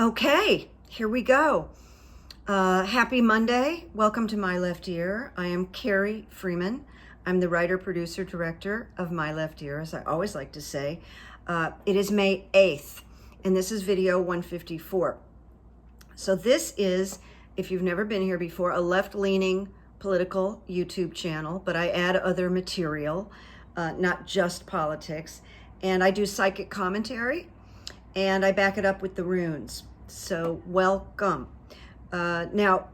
Okay, here we go. Happy Monday. Welcome to My Left Ear. I am Carrie Freeman. I'm the writer, producer, director of My Left Ear, as I always like to say. It is May 8th, and this is video 154. So this is, if you've never been here before, a left-leaning political YouTube channel, but I add other material, not just politics. And I do psychic commentary, and I back it up with the runes. So welcome. Now,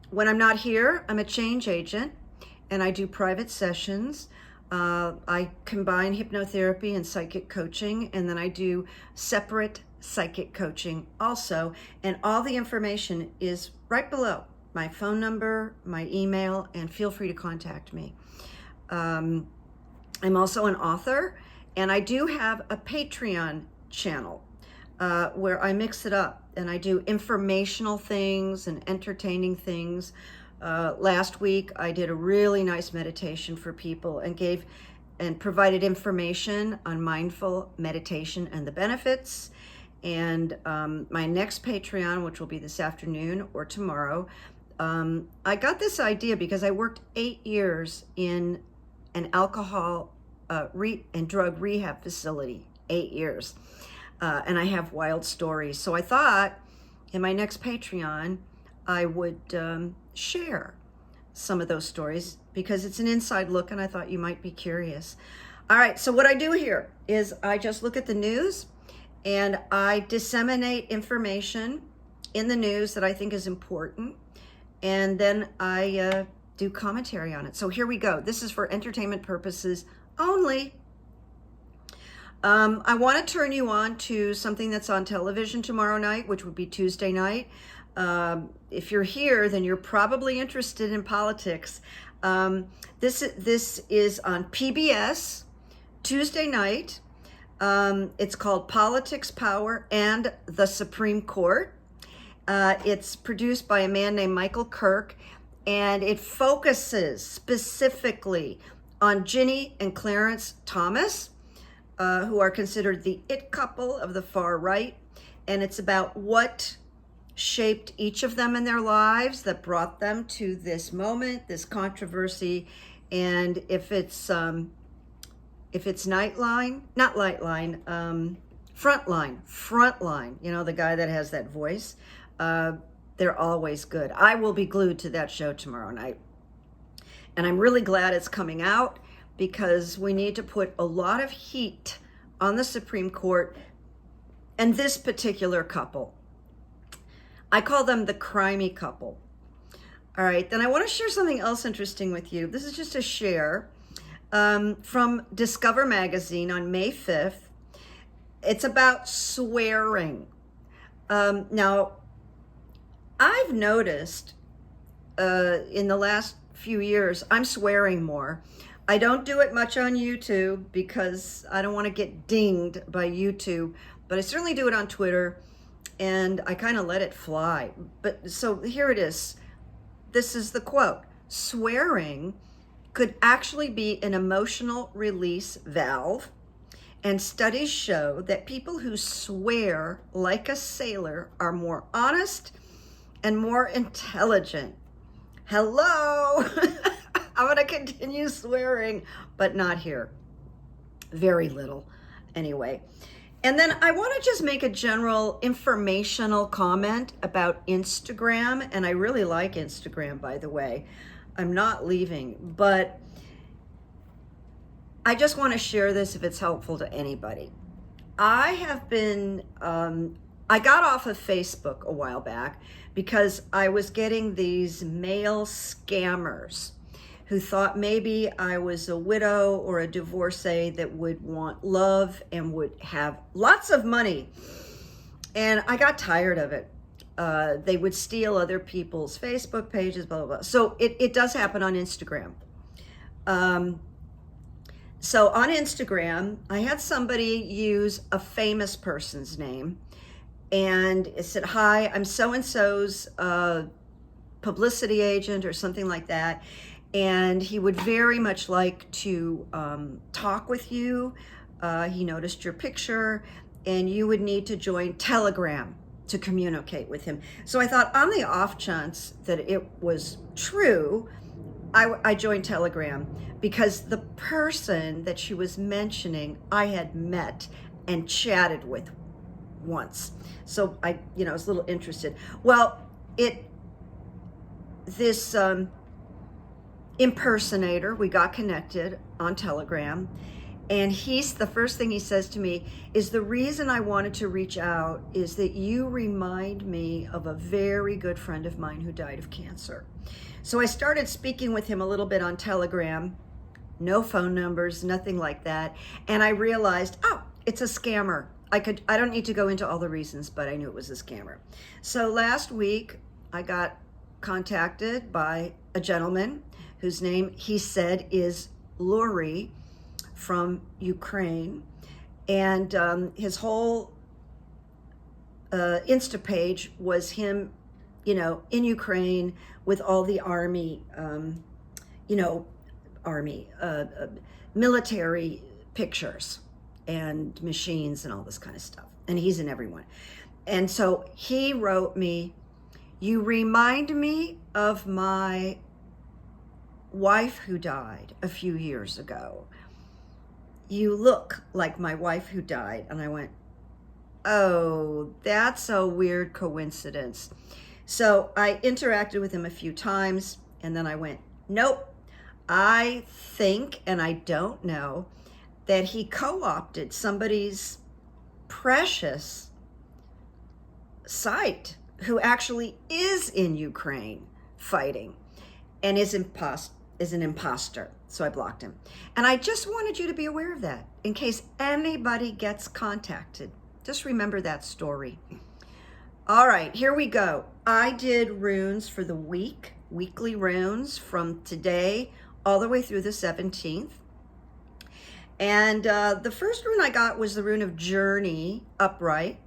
when I'm not here, I'm a change agent and I do private sessions. I combine hypnotherapy and psychic coaching, and then I do separate psychic coaching also. And all the information is right below my phone number, my email, and feel free to contact me. I'm also an author, and I do have a Patreon channel where I mix it up and I do informational things and entertaining things. Last week I did a really nice meditation for people and provided information on mindful meditation and the benefits. And my next Patreon, which will be this afternoon or tomorrow, I got this idea because I worked 8 years in an alcohol and drug rehab facility, 8 years. And I have wild stories. So I thought in my next Patreon, I would share some of those stories because it's an inside look and I thought you might be curious. All right, so what I do here is I just look at the news and I disseminate information in the news that I think is important. And then I do commentary on it. So here we go. This is for entertainment purposes only. I want to turn you on to something that's on television tomorrow night, which would be Tuesday night. If you're here, then you're probably interested in politics. This is on PBS Tuesday night. It's called Politics, Power, and the Supreme Court. It's produced by a man named Michael Kirk, and it focuses specifically on GINNI and Clarence Thomas, who are considered the it couple of the far right. And it's about what shaped each of them in their lives that brought them to this moment, this controversy. And if it's Frontline, you know, the guy that has that voice, they're always good. I will be glued to that show tomorrow night. And I'm really glad it's coming out, because we need to put a lot of heat on the Supreme Court and this particular couple. I call them the crimey couple. All right, then I want to share something else interesting with you. This is just a share from Discover Magazine on May 5th. It's about swearing. Now, I've noticed in the last few years, I'm swearing more. I don't do it much on YouTube because I don't want to get dinged by YouTube, but I certainly do it on Twitter, and I kind of let it fly. But so here it is. This is the quote. Swearing could actually be an emotional release valve, and studies show that people who swear like a sailor are more honest and more intelligent. Hello. I'm going to continue swearing, but not here. Very little, anyway. And then I want to just make a general informational comment about Instagram. And I really like Instagram, by the way. I'm not leaving, but I just want to share this if it's helpful to anybody. I got off of Facebook a while back because I was getting these male scammers who thought maybe I was a widow or a divorcee that would want love and would have lots of money. And I got tired of it. They would steal other people's Facebook pages, blah, blah, blah. So it does happen on Instagram. So on Instagram, I had somebody use a famous person's name, and it said, "Hi, I'm so-and-so's publicity agent," or something like that. And he would very much like to talk with you. He noticed your picture, and you would need to join Telegram. to communicate with him. So I thought, on the off chance that it was true, I joined Telegram, because the person that she was mentioning I had met and chatted with once. So I was a little interested. Well, this impersonator, we got connected on Telegram, and the first thing he says to me is, the reason I wanted to reach out is that you remind me of a very good friend of mine who died of cancer. So I started speaking with him a little bit on Telegram, no phone numbers, nothing like that. And I realized, oh, it's a scammer. I don't need to go into all the reasons, but I knew it was a scammer. So last week I got contacted by a gentleman whose name he said is Lori, from Ukraine, and his whole Insta page was him, in Ukraine with all the army, military pictures and machines and all this kind of stuff. And he's in everyone. And so he wrote me, you remind me of my wife who died a few years ago. You look like my wife who died. And I went, oh, that's a weird coincidence. So I interacted with him a few times, and then I went, nope, I think, and I don't know, that he co-opted somebody's precious site who actually is in Ukraine fighting and is an imposter. So I blocked him. And I just wanted you to be aware of that in case anybody gets contacted. Just remember that story. All right, here we go. I did runes for the week, weekly runes from today all the way through the 17th. And the first rune I got was the rune of Journey, upright.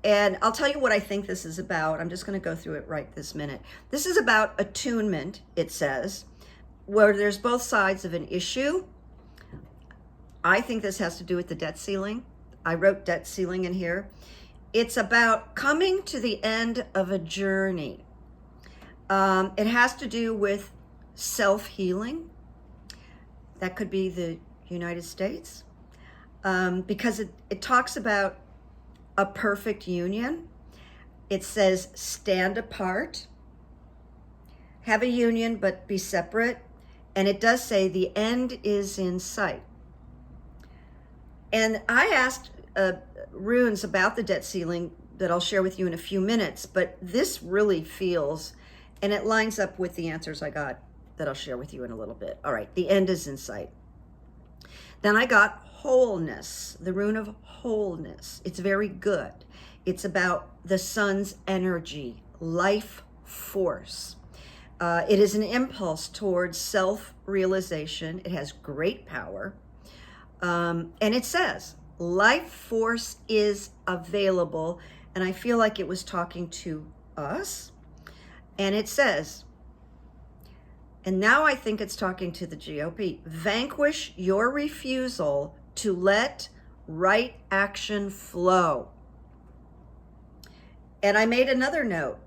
And I'll tell you what I think this is about. I'm just going to go through it right this minute. This is about attunement, it says, where there's both sides of an issue. I think this has to do with the debt ceiling. I wrote debt ceiling in here. It's about coming to the end of a journey. It has to do with self-healing. That could be the United States, because it talks about a perfect union. It says stand apart, have a union, but be separate. And it does say the end is in sight. And I asked runes about the debt ceiling that I'll share with you in a few minutes, but this really feels, and it lines up with the answers I got that I'll share with you in a little bit. All right, the end is in sight. Then I got wholeness, the rune of wholeness. It's very good. It's about the sun's energy, life force. It is an impulse towards self-realization. It has great power. And it says, life force is available. And I feel like it was talking to us. And it says, and now I think it's talking to the GOP, vanquish your refusal to let right action flow. And I made another note.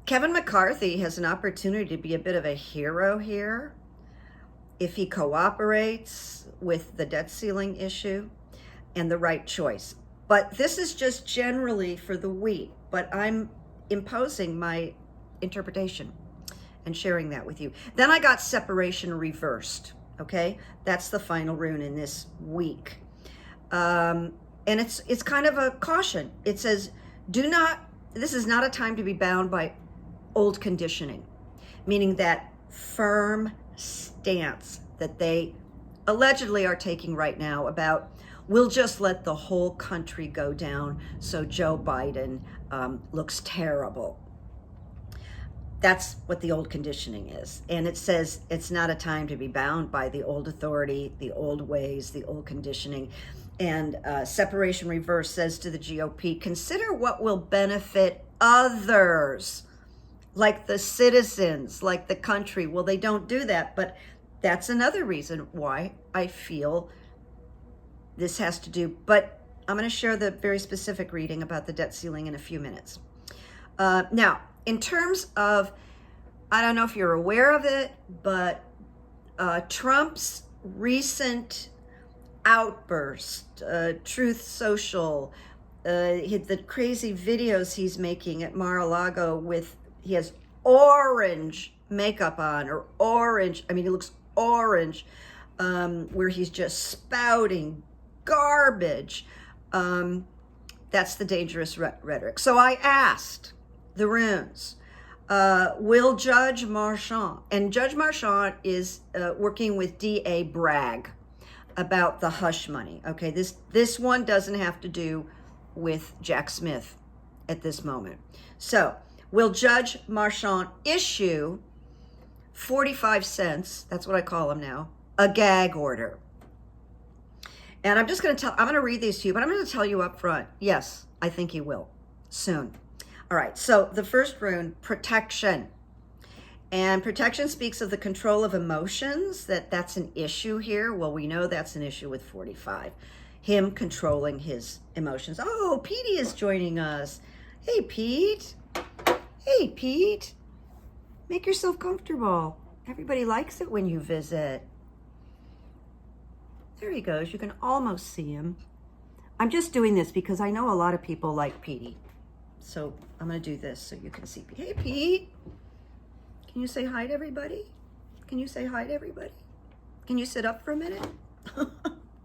Kevin McCarthy has an opportunity to be a bit of a hero here if he cooperates with the debt ceiling issue and the right choice. But this is just generally for the week, but I'm imposing my interpretation and sharing that with you. Then I got separation reversed, okay? That's the final rune in this week. And it's kind of a caution. It says, this is not a time to be bound by old conditioning, meaning that firm stance that they allegedly are taking right now about, we'll just let the whole country go down so Joe Biden looks terrible. That's what the old conditioning is. And it says it's not a time to be bound by the old authority, the old ways, the old conditioning. And separation reverse says to the GOP, consider what will benefit others, like the citizens, like the country. Well, they don't do that, but that's another reason why I feel this has to do. But I'm going to share the very specific reading about the debt ceiling in a few minutes. Now, in terms of, I don't know if you're aware of it, but Trump's recent outburst, Truth Social, the crazy videos he's making at Mar-a-Lago with, he has orange makeup on, or orange, I mean, he looks orange, where he's just spouting garbage. That's the dangerous rhetoric. So I asked the runes, will Judge Marchand, and Judge Marchand is working with D.A. Bragg about the hush money. Okay, this one doesn't have to do with Jack Smith at this moment. So will Judge Marchand issue 45 cents, that's what I call them now, a gag order? And I'm just going to read these to you, but I'm going to tell you up front, yes, I think he will soon. All right, so the first rune, protection. And protection speaks of the control of emotions, that's an issue here. Well, we know that's an issue with 45. Him controlling his emotions. Oh, Petey is joining us. Hey, Pete. Hey, Pete. Make yourself comfortable. Everybody likes it when you visit. There he goes. You can almost see him. I'm just doing this because I know a lot of people like Petey. So I'm going to do this so you can see Pete. Hey, Pete. Can you say hi to everybody? Can you say hi to everybody? Can you sit up for a minute?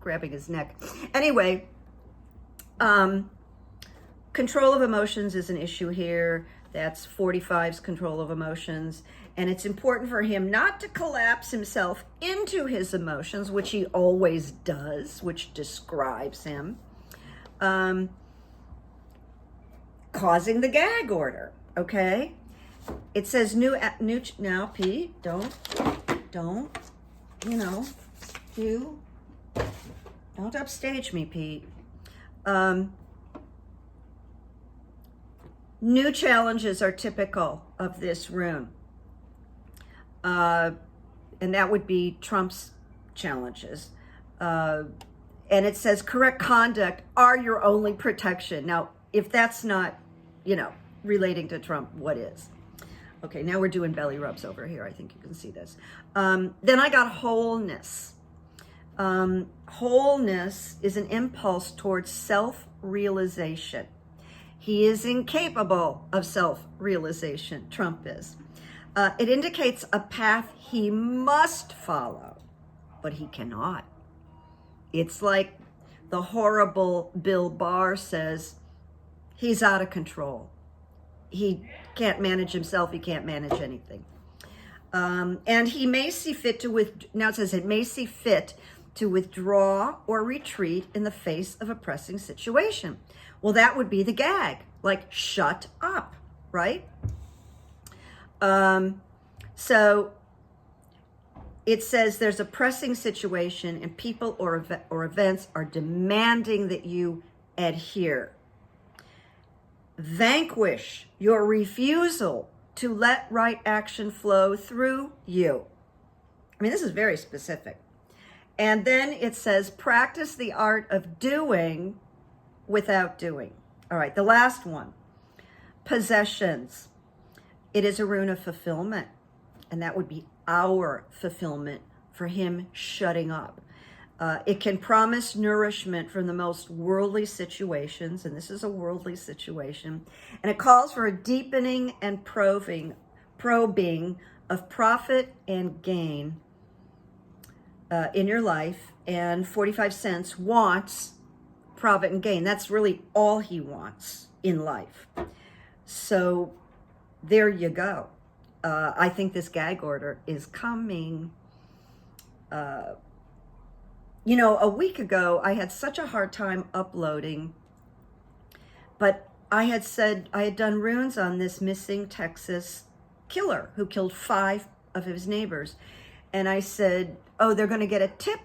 Grabbing his neck. Anyway, control of emotions is an issue here. That's 45's control of emotions. And it's important for him not to collapse himself into his emotions, which he always does, which describes him, causing the gag order, okay? It says new now, Pete, don't, don't upstage me, Pete. New challenges are typical of this rune. And that would be Trump's challenges. And it says correct conduct are your only protection. Now, if that's not, relating to Trump, what is? Okay, now we're doing belly rubs over here. I think you can see this. Then I got wholeness. Wholeness is an impulse towards self-realization. He is incapable of self-realization, Trump is. It indicates a path he must follow, but he cannot. It's like the horrible Bill Barr says, he's out of control. He can't manage himself. He can't manage anything. And he may see fit to now it says it may see fit to withdraw or retreat in the face of a pressing situation. Well, that would be the gag, like shut up, right? So it says there's a pressing situation and people or events are demanding that you adhere. Vanquish your refusal to let right action flow through you. I mean, this is very specific. And then it says, practice the art of doing without doing. All right, the last one, possessions. It is a rune of fulfillment, and that would be our fulfillment for him shutting up. It can promise nourishment from the most worldly situations, and this is a worldly situation, and it calls for a deepening and probing of profit and gain in your life, and 45 cents wants profit and gain. That's really all he wants in life. So there you go. I think this gag order is coming. A week ago, I had such a hard time uploading, but I had done runes on this missing Texas killer who killed 5 of his neighbors. And I said, oh, they're going to get a tip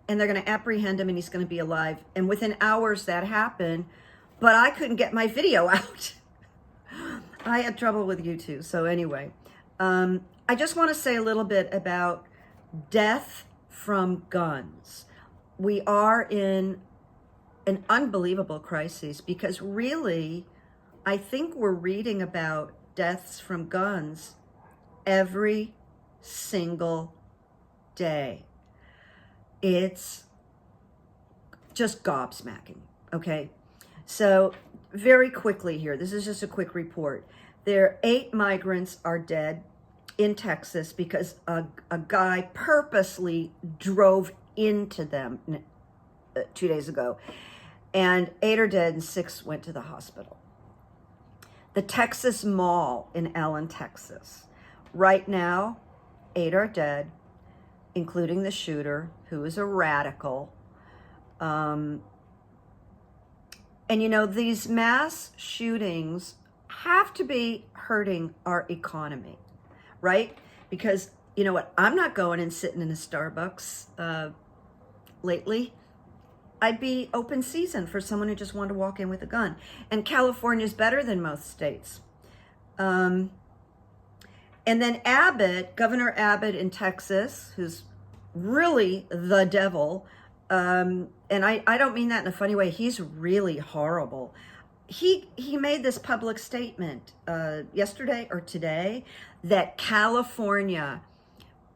and they're going to apprehend him and he's going to be alive. And within hours that happened, but I couldn't get my video out. I had trouble with YouTube. So anyway, I just want to say a little bit about death from guns. We are in an unbelievable crisis, because really, I think we're reading about deaths from guns every single day. It's just gobsmacking, okay? So very quickly here, this is just a quick report. 8 migrants are dead in Texas because a guy purposely drove into them 2 days ago. And 8 are dead and 6 went to the hospital. The Texas Mall in Allen, Texas. Right now, 8 are dead, including the shooter, who is a radical. And you know, these mass shootings have to be hurting our economy, right? Because, you know what, I'm not going and sitting in a Starbucks lately. I'd be open season for someone who just wanted to walk in with a gun. And California's better than most states. And then Abbott, Governor Abbott in Texas, who's really the devil, and I don't mean that in a funny way, he's really horrible. He made this public statement yesterday or today that California,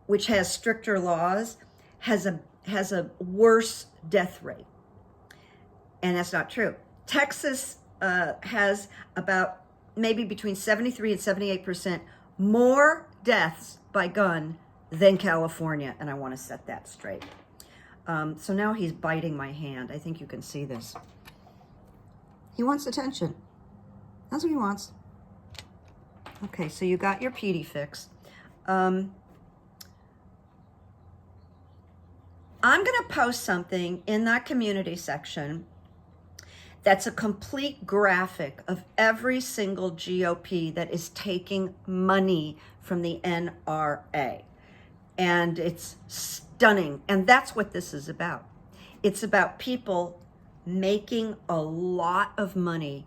which has stricter laws, has a worse death rate. And that's not true. Texas has about maybe between 73 and 78% more deaths by gun than California. And I want to set that straight. So now he's biting my hand. I think you can see this. He wants attention. That's what he wants. Okay, so you got your PD fix. I'm going to post something in that community section that's a complete graphic of every single GOP that is taking money from the NRA. And it's stunning. And that's what this is about. It's about people making a lot of money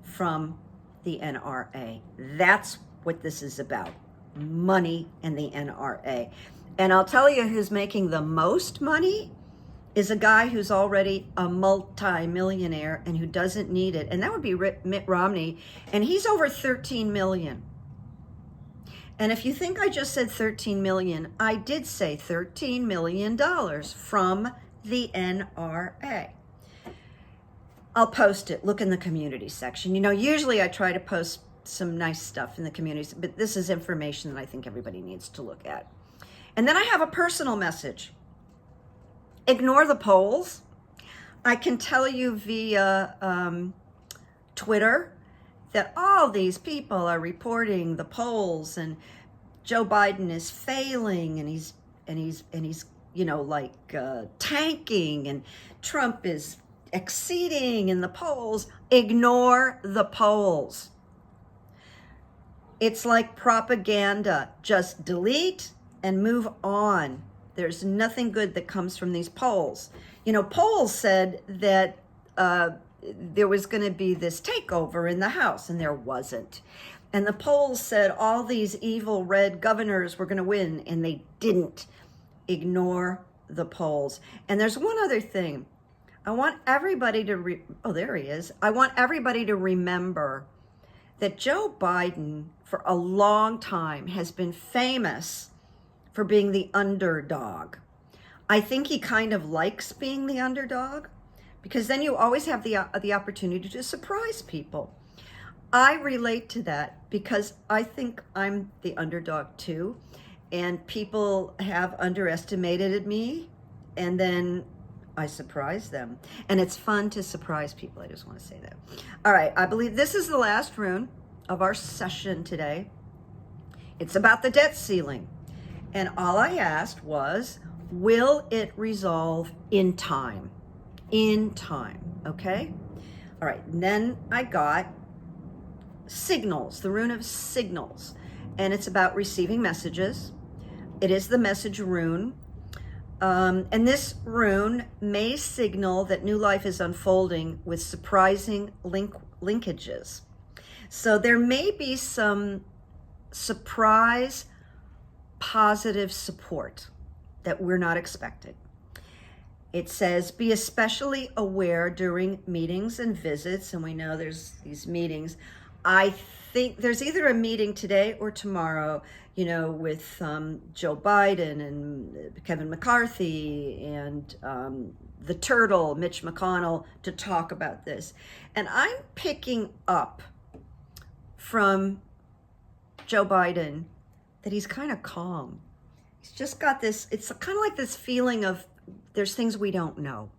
from the NRA. That's what this is about. Money and the NRA. And I'll tell you who's making the most money is a guy who's already a multi-millionaire and who doesn't need it. And that would be Mitt Romney. And he's over 13 million. And if you think I just said 13 million, I did say $13 million from the NRA. I'll post it. Look in the community section. You know, usually I try to post some nice stuff in the communities, but this is information that I think everybody needs to look at. And then I have a personal message. Ignore the polls. I can tell you via Twitter that all these people are reporting the polls, and Joe Biden is failing, and he's you know, like tanking, and Trump is exceeding in the polls. Ignore the polls. It's like propaganda. Just delete and move on. There's nothing good that comes from these polls. You know, polls said that there was going to be this takeover in the House, and there wasn't. And the polls said all these evil red governors were going to win, and they didn't. Ignore the polls. And there's one other thing. I want everybody to, oh, there he is. I want everybody to remember that Joe Biden, for a long time, has been famous for being the underdog. I think he kind of likes being the underdog, because then you always have the opportunity to surprise people. I relate to that because I think I'm the underdog too, and people have underestimated me, and then I surprise them. And it's fun to surprise people. I just want to say that. All right, I believe this is the last rune of our session today. It's about the debt ceiling. And all I asked was, will it resolve in time? In time, okay? All right, and then I got signals, the rune of signals. And it's about receiving messages. It is the message rune. And this rune may signal that new life is unfolding with surprising linkages. So there may be some surprise, positive support that we're not expecting. It says, be especially aware during meetings and visits. And we know there's these meetings. I think there's either a meeting today or tomorrow, you know, with Joe Biden and Kevin McCarthy and the turtle, Mitch McConnell, to talk about this. And I'm picking up from Joe Biden that he's kind of calm. He's just got this, it's kind of like this feeling of there's things we don't know.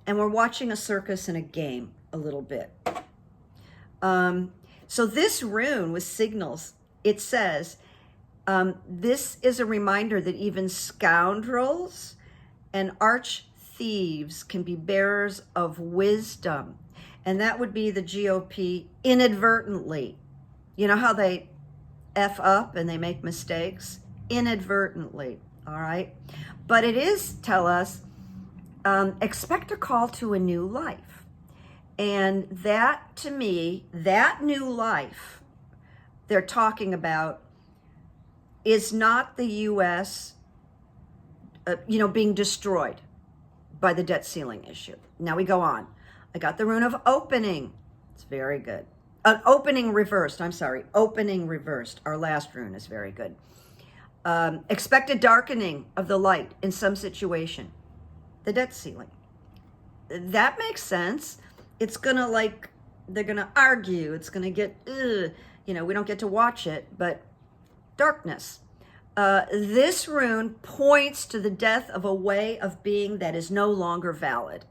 And we're watching a circus and a game a little bit. So this rune with signals, it says, this is a reminder that even scoundrels and arch thieves can be bearers of wisdom. And that would be the GOP inadvertently. You know how they F up and they make mistakes? Inadvertently, all right? But it is, tell us, expect a call to a new life. And that, to me, that new life they're talking about is not the U.S., being destroyed by the debt ceiling issue. Now we go on. I got the rune of opening. It's very good. Opening reversed. I'm sorry. Opening reversed. Our last rune is very good. Expect a darkening of the light in some situation. The debt ceiling. That makes sense. It's gonna they're gonna argue. It's gonna get, we don't get to watch it, but darkness. This rune points to the death of a way of being that is no longer valid.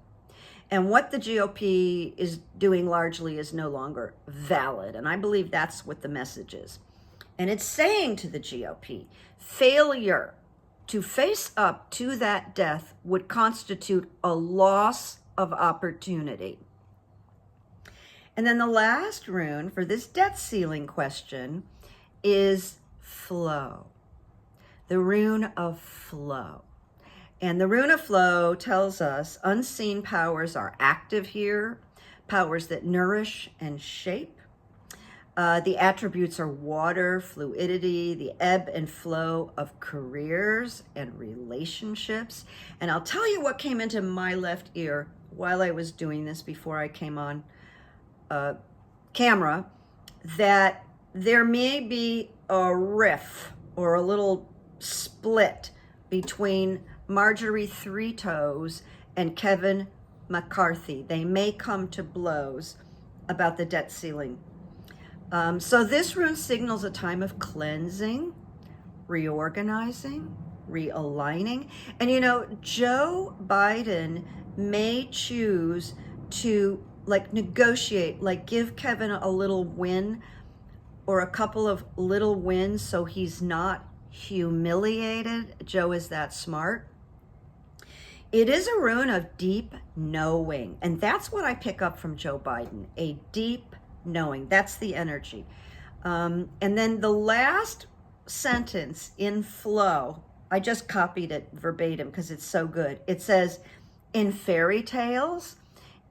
And what the GOP is doing largely is no longer valid. And I believe that's what the message is. And it's saying to the GOP, failure to face up to that death would constitute a loss of opportunity. And then the last rune for this debt ceiling question is flow. The rune of flow. And the rune of flow tells us unseen powers are active here, powers that nourish and shape. The attributes are water, fluidity, the ebb and flow of careers and relationships. And I'll tell you what came into my left ear while I was doing this before I came on camera, that there may be a riff or a little split between Marjorie Three Toes and Kevin McCarthy. They may come to blows about the debt ceiling. So this rune signals a time of cleansing, reorganizing, realigning. And Joe Biden may choose to negotiate, give Kevin a little win or a couple of little wins so he's not humiliated. Joe is that smart. It is a rune of deep knowing. And that's what I pick up from Joe Biden, a deep knowing. That's the energy. And then the last sentence in flow, I just copied it verbatim because it's so good. It says, in fairy tales,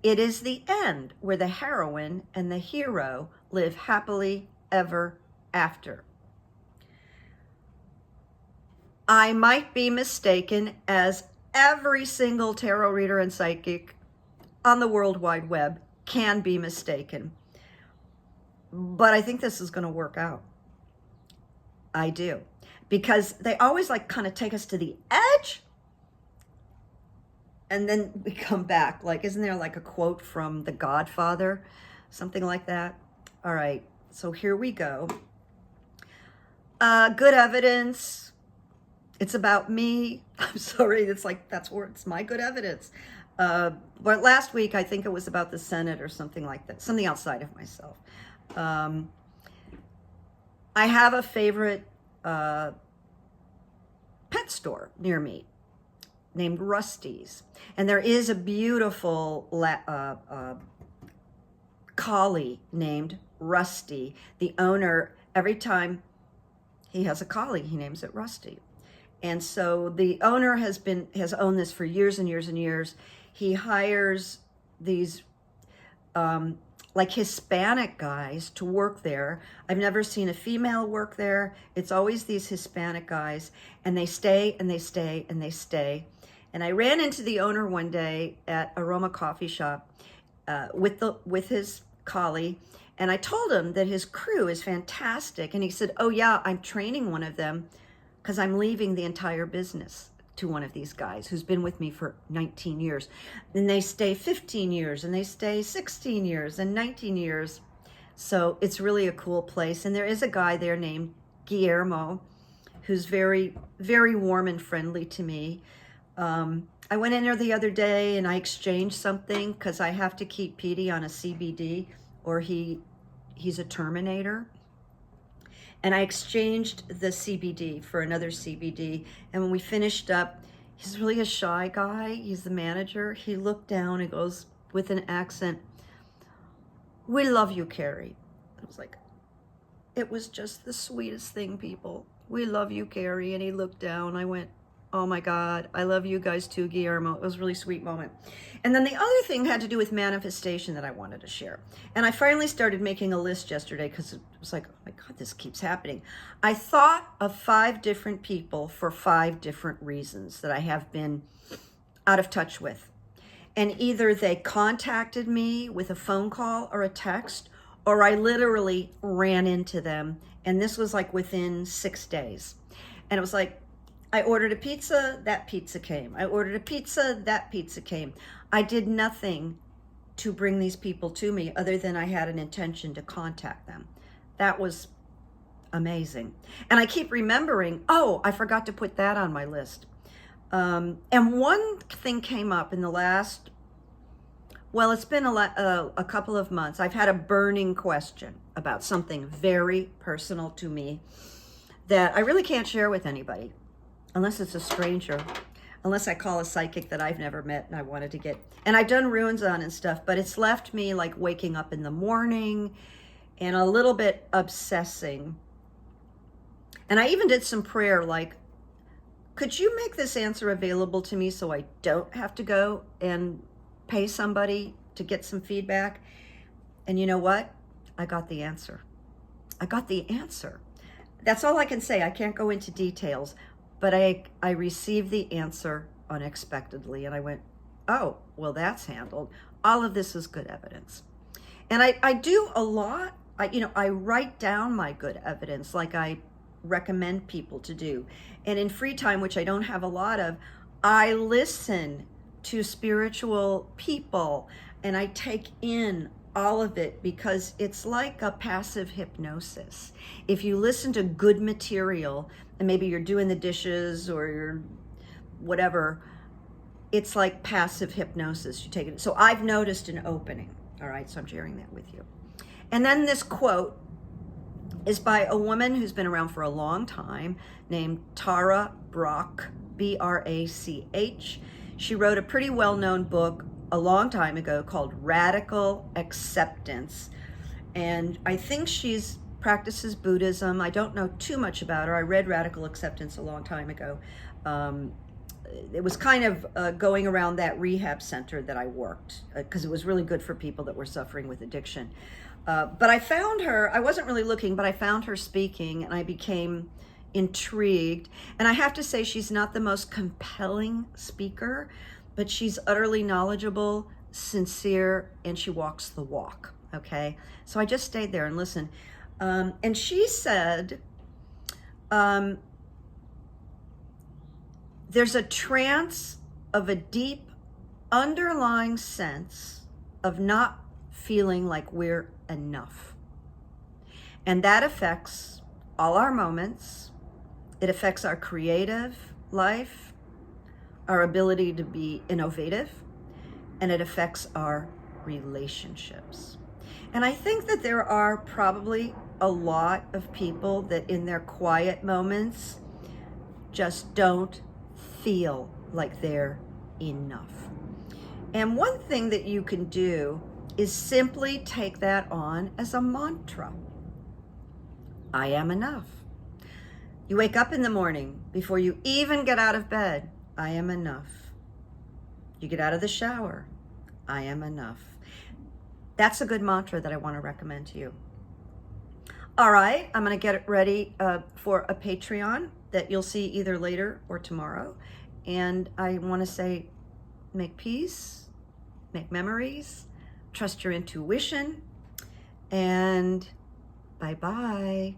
it is the end where the heroine and the hero live happily ever after. I might be mistaken, as every single tarot reader and psychic on the World Wide Web can be mistaken. But I think this is going to work out. I do. Because they always kind of take us to the edge and then we come back. Isn't there a quote from The Godfather? Something like that. All right. So here we go. Good evidence. It's about me. I'm sorry. It's it's my good evidence. But last week, I think it was about the Senate or something like that. Something outside of myself. I have a favorite pet store near me named Rusty's. And there is a beautiful collie named Rusty. The owner, every time he has a collie, he names it Rusty. And so the owner has owned this for years and years and years. He hires these Hispanic guys to work there. I've never seen a female work there. It's always these Hispanic guys, and they stay and they stay and they stay. And I ran into the owner one day at Aroma Coffee Shop with his collie, and I told him that his crew is fantastic. And he said, oh yeah, I'm training one of them because I'm leaving the entire business to one of these guys who's been with me for 19 years. And they stay 15 years, and they stay 16 years and 19 years. So it's really a cool place. And there is a guy there named Guillermo who's very, very warm and friendly to me. I went in there the other day and I exchanged something because I have to keep Petey on a CBD or he's a terminator. And I exchanged the CBD for another CBD. And when we finished up, he's really a shy guy. He's the manager. He looked down and goes with an accent, "We love you, Carrie." I was like, it was just the sweetest thing, people. "We love you, Carrie." And he looked down. I went, oh my God, I love you guys too, Guillermo. It was a really sweet moment. And then the other thing had to do with manifestation that I wanted to share. And I finally started making a list yesterday because it was like, oh my God, this keeps happening. I thought of 5 different people for 5 different reasons that I have been out of touch with. And either they contacted me with a phone call or a text, or I literally ran into them. And this was like within 6 days. And it was like, I ordered a pizza, that pizza came. I ordered a pizza, that pizza came. I did nothing to bring these people to me other than I had an intention to contact them. That was amazing. And I keep remembering, oh, I forgot to put that on my list. And one thing came up in the last, well, it's been a couple of months. I've had a burning question about something very personal to me that I really can't share with anybody. Unless it's a stranger, unless I call a psychic that I've never met and I wanted to get, and I've done runes on and stuff, but it's left me like waking up in the morning and a little bit obsessing. And I even did some prayer like, could you make this answer available to me so I don't have to go and pay somebody to get some feedback? And you know what? I got the answer. I got the answer. That's all I can say. I can't go into details. But I received the answer unexpectedly, and I went, oh, well, that's handled. All of this is good evidence. And I do a lot. I write down my good evidence like I recommend people to do. And in free time, which I don't have a lot of, I listen to spiritual people, and I take in all of it because it's like a passive hypnosis. If you listen to good material, and maybe you're doing the dishes or you're whatever, it's like passive hypnosis. You take it. So I've noticed an opening. All right, so I'm sharing that with you. And then this quote is by a woman who's been around for a long time named Tara Brach, B-R-A-C-H. She wrote a pretty well-known book a long time ago called Radical Acceptance. And I think she's practices Buddhism. I don't know too much about her. I read Radical Acceptance a long time ago. It was kind of going around that rehab center that I worked because it was really good for people that were suffering with addiction. But I found her, I wasn't really looking, but I found her speaking and I became intrigued. And I have to say she's not the most compelling speaker, but she's utterly knowledgeable, sincere, and she walks the walk, okay? So I just stayed there and listened. And she said, there's a trance of a deep underlying sense of not feeling like we're enough. And that affects all our moments. It affects our creative life, our ability to be innovative, and it affects our relationships. And I think that there are probably a lot of people that in their quiet moments just don't feel like they're enough. And one thing that you can do is simply take that on as a mantra. I am enough. You wake up in the morning before you even get out of bed. I am enough. You get out of the shower. I am enough. That's a good mantra that I want to recommend to you. All right, I'm going to get it ready for a Patreon that you'll see either later or tomorrow. And I want to say, make peace, make memories, trust your intuition, and bye-bye.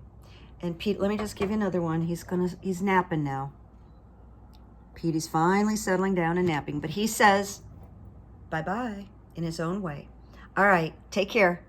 And Pete, let me just give you another one. He's napping now. Pete is finally settling down and napping, but he says bye-bye in his own way. All right, take care.